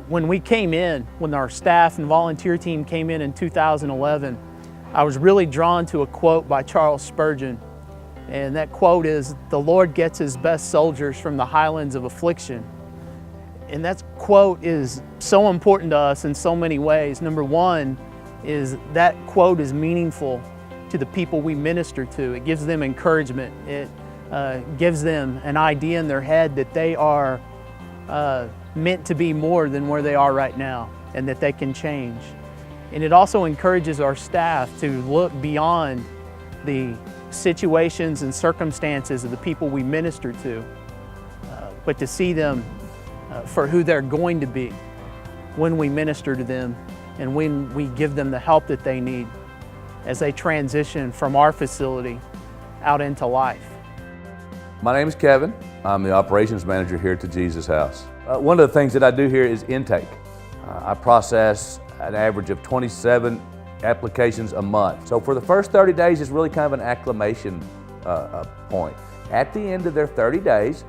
When our staff and volunteer team came in 2011, I was really drawn to a quote by Charles Spurgeon. And that quote is, "The Lord gets his best soldiers from the highlands of affliction." And that quote is so important to us in so many ways. Number one is that quote is meaningful to the people we minister to. It gives them encouragement. It gives them an idea in their head that they are meant to be more than where they are right now and that they can change. And it also encourages our staff to look beyond the situations and circumstances of the people we minister to, but to see them for who they're going to be when we minister to them and when we give them the help that they need as they transition from our facility out into life. My name is Kevin. I'm the operations manager here at the Jesus House. One of the things that I do here is intake. I process an average of 27 applications a month. So for the first 30 days, it's really kind of an acclimation point. At the end of their 30 days,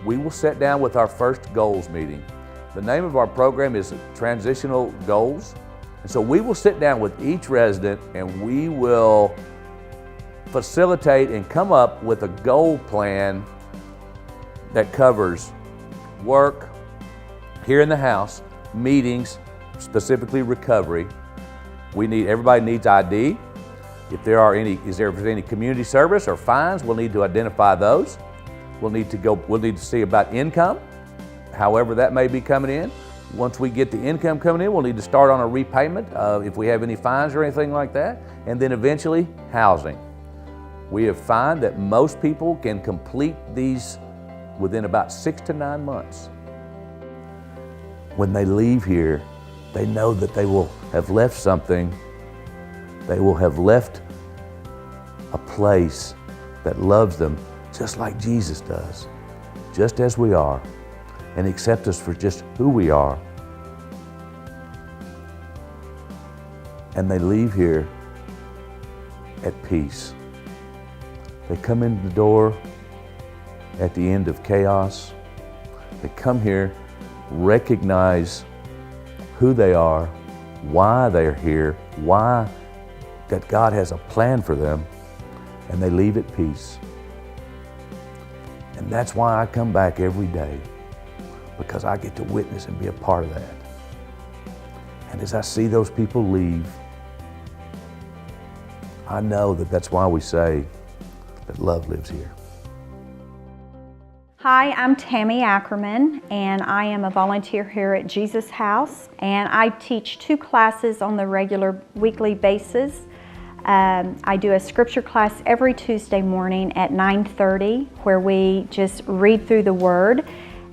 we will sit down with our first goals meeting. The name of our program is Transitional Goals. And so we will sit down with each resident and we will facilitate and come up with a goal plan that covers work, here in the house, meetings, specifically recovery. Everybody needs ID. If there are any community service or fines, we'll need to identify those. We'll need to see about income, however that may be coming in. Once we get the income coming in, we'll need to start on a repayment if we have any fines or anything like that. And then eventually, housing. We have found that most people can complete these within about 6 to 9 months. When they leave here, they know that they will have left something. They will have left a place that loves them just like Jesus does, just as we are, and accept us for just who we are. And they leave here at peace. They come in the door at the end of chaos. They come here, recognize who they are, why they're here, why that God has a plan for them, and they leave at peace. And that's why I come back every day, because I get to witness and be a part of that. And as I see those people leave, I know that that's why we say that love lives here. Hi, I'm Tammy Ackerman, and I am a volunteer here at Jesus House, and I teach 2 classes on the regular weekly basis. I do a scripture class every Tuesday morning at 9:30, where we just read through the Word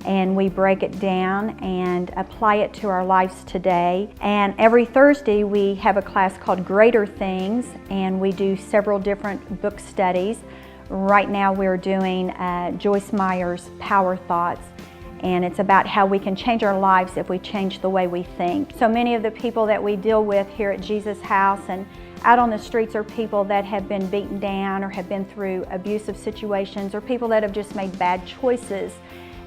and we break it down and apply it to our lives today. And every Thursday we have a class called Greater Things, and we do several different book studies. Right now we're doing Joyce Meyer's Power Thoughts, and it's about how we can change our lives if we change the way we think. So many of the people that we deal with here at Jesus House and out on the streets are people that have been beaten down or have been through abusive situations, or people that have just made bad choices,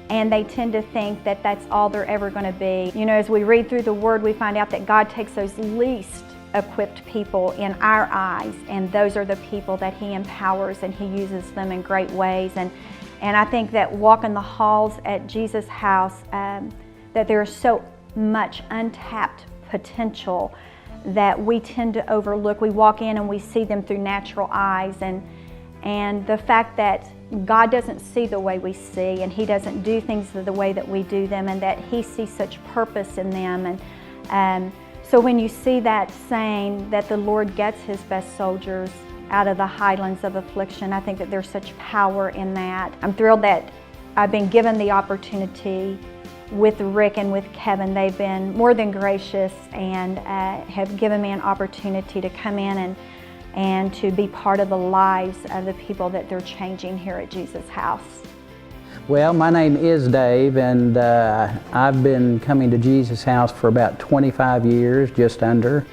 and they tend to think that that's all they're ever going to be. You know, as we read through the Word, we find out that God takes those least equipped people in our eyes, and those are the people that He empowers, and He uses them in great ways. And I think that walking the halls at Jesus House, that there is so much untapped potential that we tend to overlook. We walk in and we see them through natural eyes, and the fact that God doesn't see the way we see, and He doesn't do things the way that we do them, and that He sees such purpose in them. And so when you see that saying that the Lord gets His best soldiers out of the highlands of affliction, I think that there's such power in that. I'm thrilled that I've been given the opportunity with Rick and with Kevin. They've been more than gracious and have given me an opportunity to come in and to be part of the lives of the people that they're changing here at Jesus House. Well, my name is Dave, and I've been coming to Jesus House for about 25 years, just under.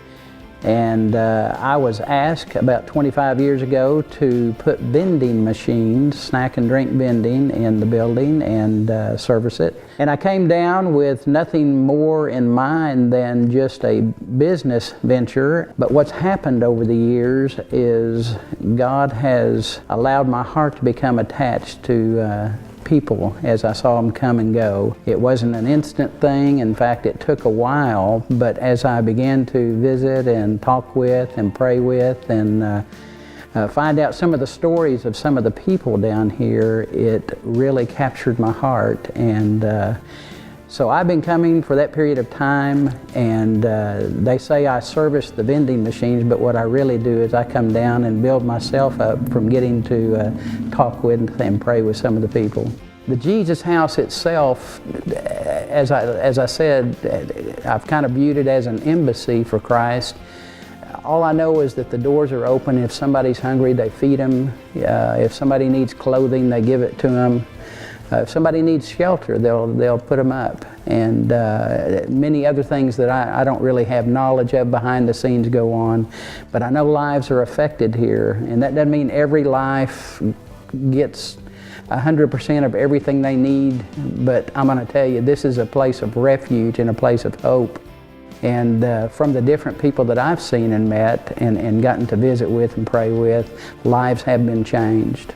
And I was asked about 25 years ago to put vending machines, snack and drink vending, in the building and service it. And I came down with nothing more in mind than just a business venture. But what's happened over the years is God has allowed my heart to become attached to people as I saw them come and go. It wasn't an instant thing. In fact, it took a while, but as I began to visit and talk with and pray with and find out some of the stories of some of the people down here, it really captured my heart. And so I've been coming for that period of time, and they say I service the vending machines, but what I really do is I come down and build myself up from getting to talk with and pray with some of the people. The Jesus House itself, as I said, I've kind of viewed it as an embassy for Christ. All I know is that the doors are open. If somebody's hungry, they feed them. If somebody needs clothing, they give it to them. If somebody needs shelter, they'll put them up. And many other things that I don't really have knowledge of behind the scenes go on. But I know lives are affected here. And that doesn't mean every life gets 100% of everything they need. But I'm going to tell you, this is a place of refuge and a place of hope. And from the different people that I've seen and met and gotten to visit with and pray with, lives have been changed.